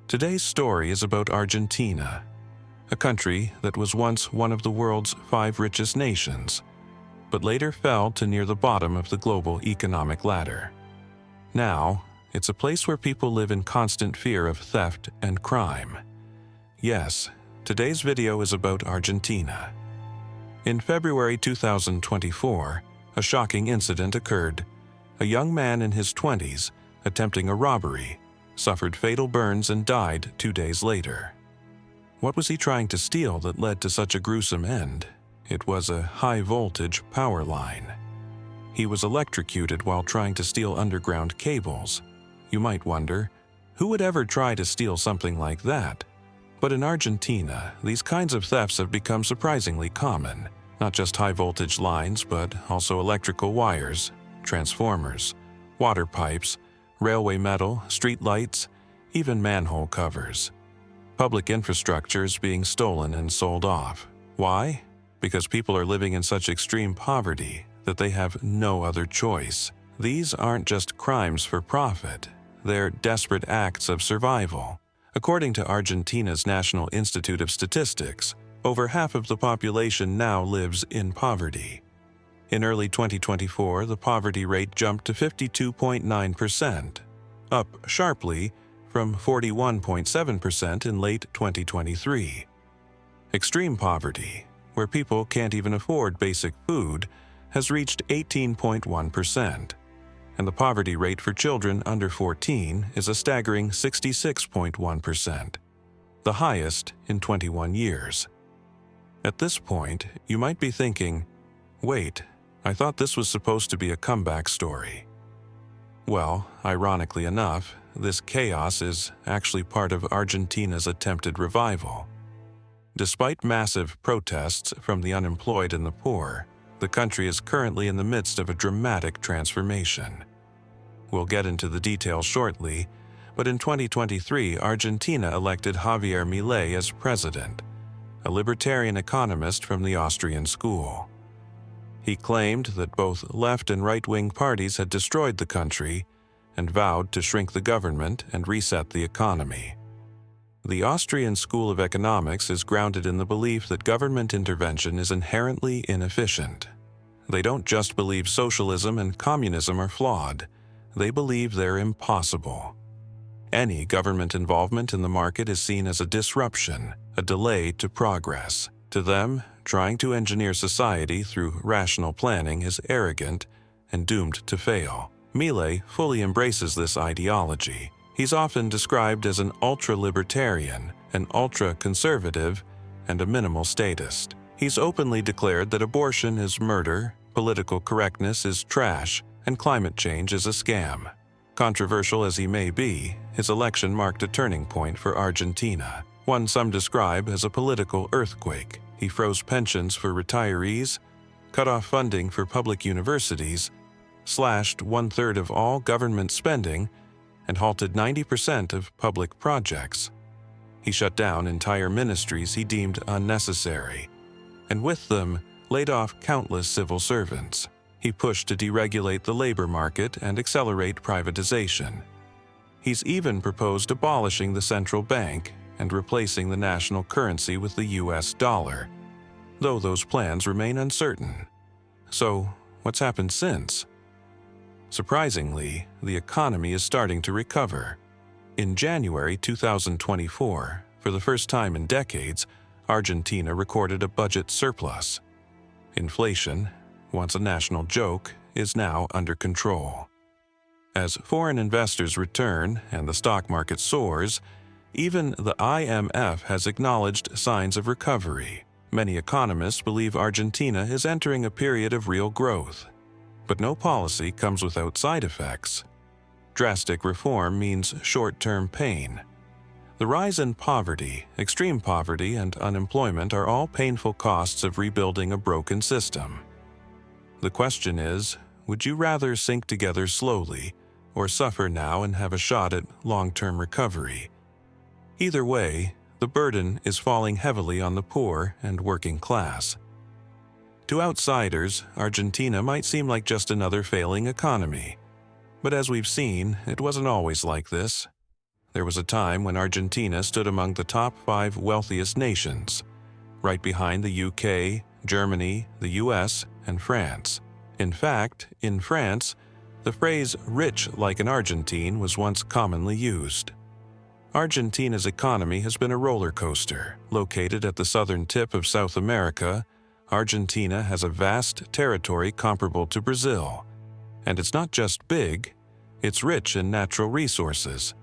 Today's story is about Argentina, a country that was once one of the world's 5 richest nations, but later fell to near the bottom of the global economic ladder. Now, it's a place where people live in constant fear of theft and crime. Yes, today's video is about Argentina. In February 2024, a shocking incident occurred. A young man in his 20s, attempting a robbery, suffered fatal burns and died 2 days later. What was he trying to steal that led to such a gruesome end? It was a high-voltage power line. He was electrocuted while trying to steal underground cables. You might wonder, who would ever try to steal something like that? But in Argentina, these kinds of thefts have become surprisingly common. Not just high-voltage lines, but also electrical wires, transformers, water pipes, railway metal, street lights, even manhole covers. Public infrastructure is being stolen and sold off. Why? Because people are living in such extreme poverty that they have no other choice. These aren't just crimes for profit. They're desperate acts of survival. According to Argentina's National Institute of Statistics, over half of the population now lives in poverty. In early 2024, the poverty rate jumped to 52.9%, up sharply from 41.7% in late 2023. Extreme poverty, where people can't even afford basic food, has reached 18.1%, and the poverty rate for children under 14 is a staggering 66.1%, the highest in 21 years. At this point, you might be thinking, wait, I thought this was supposed to be a comeback story. Well, ironically enough, this chaos is actually part of Argentina's attempted revival. Despite massive protests from the unemployed and the poor, the country is currently in the midst of a dramatic transformation. We'll get into the details shortly, but in 2023, Argentina elected Javier Milei as president, a libertarian economist from the Austrian school. He claimed that both left and right-wing parties had destroyed the country and vowed to shrink the government and reset the economy. The Austrian School of Economics is grounded in the belief that government intervention is inherently inefficient. They don't just believe socialism and communism are flawed, they believe they're impossible. Any government involvement in the market is seen as a disruption, a delay to progress. To them, trying to engineer society through rational planning is arrogant and doomed to fail. Milei fully embraces this ideology. He's often described as an ultra-libertarian, an ultra-conservative, and a minimal statist. He's openly declared that abortion is murder, political correctness is trash, and climate change is a scam. Controversial as he may be, his election marked a turning point for Argentina, one some describe as a political earthquake. He froze pensions for retirees, cut off funding for public universities, slashed 1/3 of all government spending, and halted 90% of public projects. He shut down entire ministries he deemed unnecessary, and with them, laid off countless civil servants. He pushed to deregulate the labor market and accelerate privatization. He's even proposed abolishing the central bank and replacing the national currency with the US dollar, though those plans remain uncertain. So, what's happened since? Surprisingly, the economy is starting to recover. In January 2024, for the first time in decades, Argentina recorded a budget surplus. Inflation, once a national joke, is now under control. As foreign investors return and the stock market soars, even the IMF has acknowledged signs of recovery. Many economists believe Argentina is entering a period of real growth. But no policy comes without side effects. Drastic reform means short-term pain. The rise in poverty, extreme poverty, and unemployment are all painful costs of rebuilding a broken system. The question is, would you rather sink together slowly or suffer now and have a shot at long-term recovery? Either way, the burden is falling heavily on the poor and working class. To outsiders, Argentina might seem like just another failing economy. But as we've seen, it wasn't always like this. There was a time when Argentina stood among the top 5 wealthiest nations, right behind the UK, Germany, the US, and France. In fact, in France, the phrase "rich like an Argentine" was once commonly used. Argentina's economy has been a roller coaster. Located at the southern tip of South America, Argentina has a vast territory comparable to Brazil. And it's not just big, it's rich in natural resources.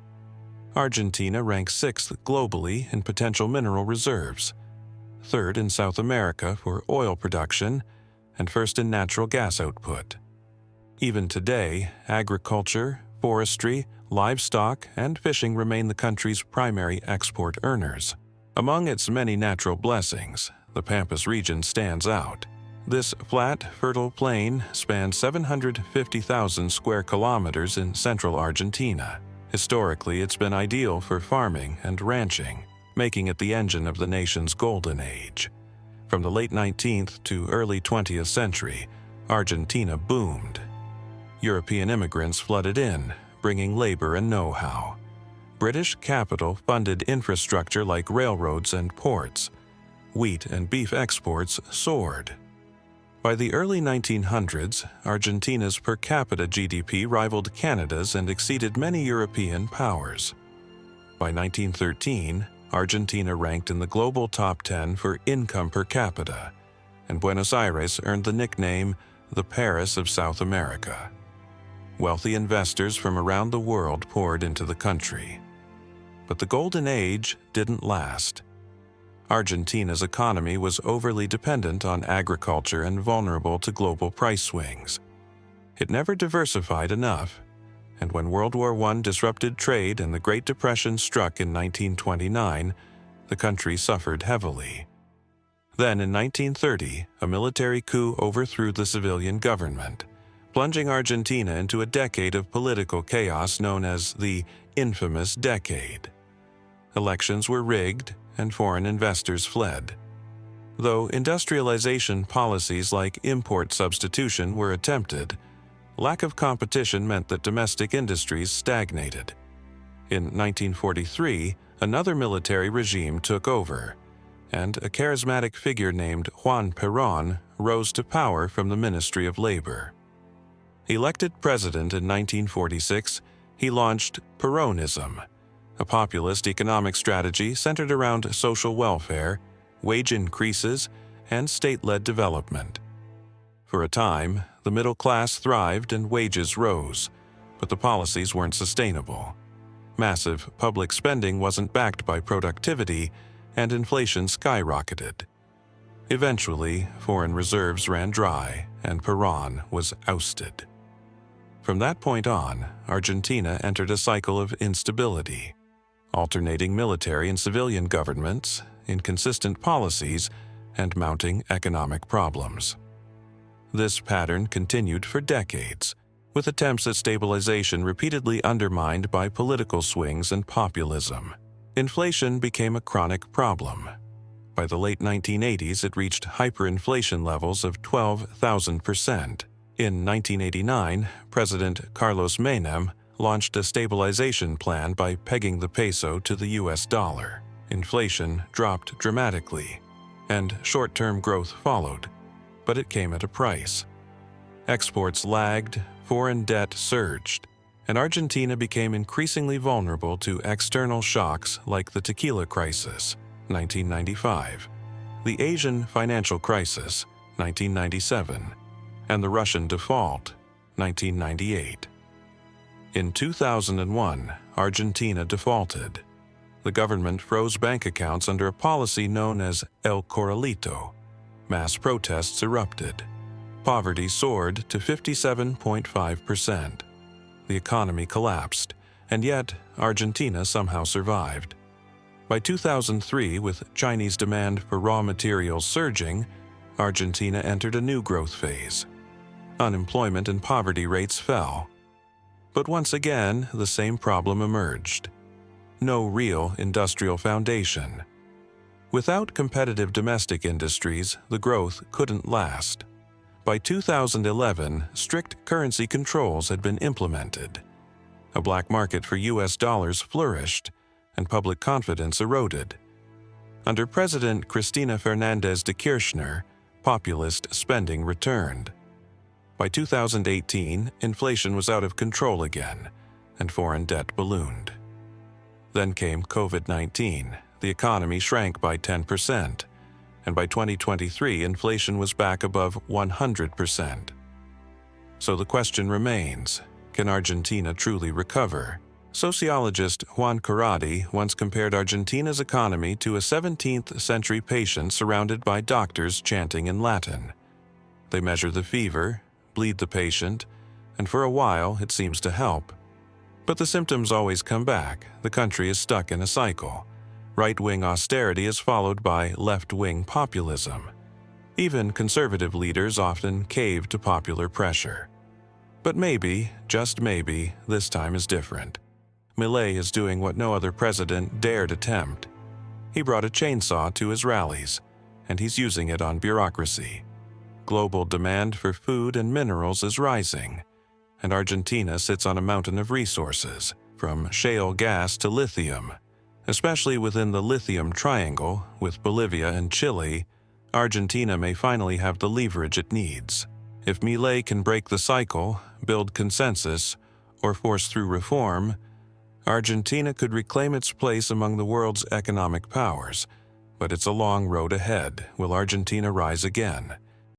Argentina ranks 6th globally in potential mineral reserves, 3rd in South America for oil production, and 1st in natural gas output. Even today, agriculture, forestry, livestock, and fishing remain the country's primary export earners. Among its many natural blessings, the Pampas region stands out. This flat, fertile plain spans 750,000 square kilometers in central Argentina. Historically, it's been ideal for farming and ranching, making it the engine of the nation's golden age. From the late 19th to early 20th century, Argentina boomed. European immigrants flooded in, bringing labor and know-how. British capital funded infrastructure like railroads and ports. Wheat and beef exports soared. By the early 1900s, Argentina's per capita GDP rivaled Canada's and exceeded many European powers. By 1913, Argentina ranked in the global top 10 for income per capita, and Buenos Aires earned the nickname the Paris of South America. Wealthy investors from around the world poured into the country. But the Golden Age didn't last. Argentina's economy was overly dependent on agriculture and vulnerable to global price swings. It never diversified enough, and when World War I disrupted trade and the Great Depression struck in 1929, the country suffered heavily. Then in 1930, a military coup overthrew the civilian government, plunging Argentina into a decade of political chaos known as the infamous decade. Elections were rigged, and foreign investors fled. Though industrialization policies like import substitution were attempted, lack of competition meant that domestic industries stagnated. In 1943, another military regime took over, and a charismatic figure named Juan Perón rose to power from the Ministry of Labor. Elected president in 1946, he launched Peronism, a populist economic strategy centered around social welfare, wage increases, and state-led development. For a time, the middle class thrived and wages rose, but the policies weren't sustainable. Massive public spending wasn't backed by productivity, and inflation skyrocketed. Eventually, foreign reserves ran dry, and Perón was ousted. From that point on, Argentina entered a cycle of instability. Alternating military and civilian governments, inconsistent policies, and mounting economic problems. This pattern continued for decades, with attempts at stabilization repeatedly undermined by political swings and populism. Inflation became a chronic problem. By the late 1980s, it reached hyperinflation levels of 12,000%. In 1989, President Carlos Menem launched a stabilization plan by pegging the peso to the US dollar. Inflation dropped dramatically, and short-term growth followed, but it came at a price. Exports lagged, foreign debt surged, and Argentina became increasingly vulnerable to external shocks like the tequila crisis, 1995, the Asian financial crisis, 1997, and the Russian default, 1998. In 2001, Argentina defaulted. The government froze bank accounts under a policy known as El Corralito. Mass protests erupted. Poverty soared to 57.5%. The economy collapsed, and yet Argentina somehow survived. By 2003, with Chinese demand for raw materials surging, Argentina entered a new growth phase. Unemployment and poverty rates fell. But once again, the same problem emerged. No real industrial foundation. Without competitive domestic industries, the growth couldn't last. By 2011, strict currency controls had been implemented. A black market for US dollars flourished, and public confidence eroded. Under President Cristina Fernández de Kirchner, populist spending returned. By 2018, inflation was out of control again, and foreign debt ballooned. Then came COVID-19. The economy shrank by 10%, and by 2023, inflation was back above 100%. So the question remains, can Argentina truly recover? Sociologist Juan Corradi once compared Argentina's economy to a 17th-century patient surrounded by doctors chanting in Latin. They measure the fever, bleed the patient, and for a while it seems to help. But the symptoms always come back. The country is stuck in a cycle. Right-wing austerity is followed by left-wing populism. Even conservative leaders often cave to popular pressure. But maybe, just maybe, this time is different. Milei is doing what no other president dared attempt. He brought a chainsaw to his rallies, and he's using it on bureaucracy. Global demand for food and minerals is rising, and Argentina sits on a mountain of resources, from shale gas to lithium. Especially within the lithium triangle, with Bolivia and Chile, Argentina may finally have the leverage it needs. If Milei can break the cycle, build consensus, or force through reform, Argentina could reclaim its place among the world's economic powers. But it's a long road ahead. Will Argentina rise again?